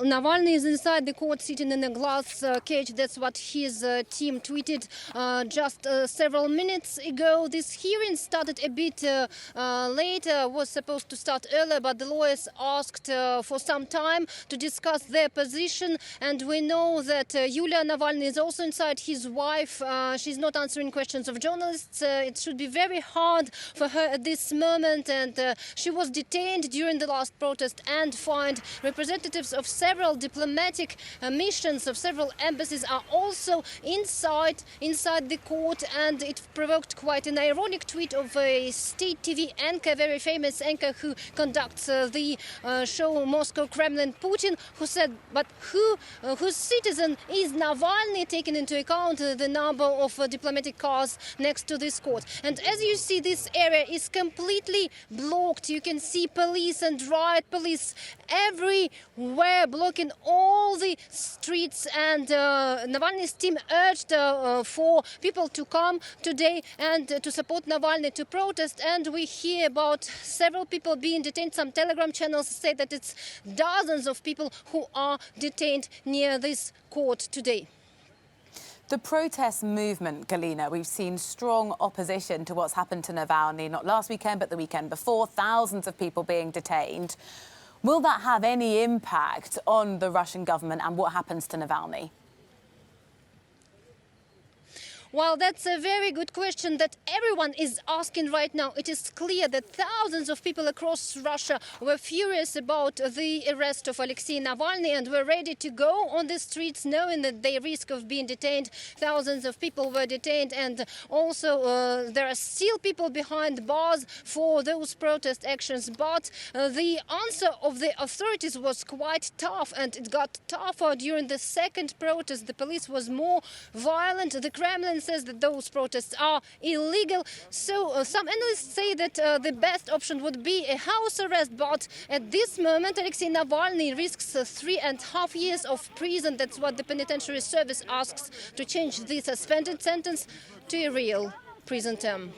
Navalny is inside the court sitting in a glass cage. That's what his team tweeted just several minutes ago. This hearing started a bit later, was supposed to start earlier, but the lawyers asked for some time to discuss their position. And we know that Yulia Navalny is also inside, his wife. She's not answering questions of journalists. It should be very hard for her at this moment. And she was detained during the last protest and fined. Representatives of several diplomatic missions of several embassies are also inside the court, and it provoked quite an ironic tweet of a state TV anchor, very famous anchor who conducts the show Moscow Kremlin, Putin, who said, but whose citizen is Navalny, taking into account the number of diplomatic cars next to this court. And as you see, this area is completely blocked. You can see police and riot police everywhere blocking all the streets, and Navalny's team urged for people to come today and to support Navalny, to protest. And we hear about several people being detained. Some Telegram channels say that it's dozens of people who are detained near this court today. The protest movement, Galina, we've seen strong opposition to what's happened to Navalny, not last weekend, but the weekend before, thousands of people being detained. Will that have any impact on the Russian government and what happens to Navalny? Well, that's a very good question that everyone is asking right now. It is clear that thousands of people across Russia were furious about the arrest of Alexei Navalny and were ready to go on the streets knowing that they risk of being detained. Thousands of people were detained, and also there are still people behind bars for those protest actions. But the answer of the authorities was quite tough, and it got tougher during the second protest. The police was more violent. The Kremlin says that those protests are illegal. So some analysts say that the best option would be a house arrest. But at this moment, Alexei Navalny risks 3.5 years of prison. That's what the penitentiary service asks, to change the suspended sentence to a real prison term.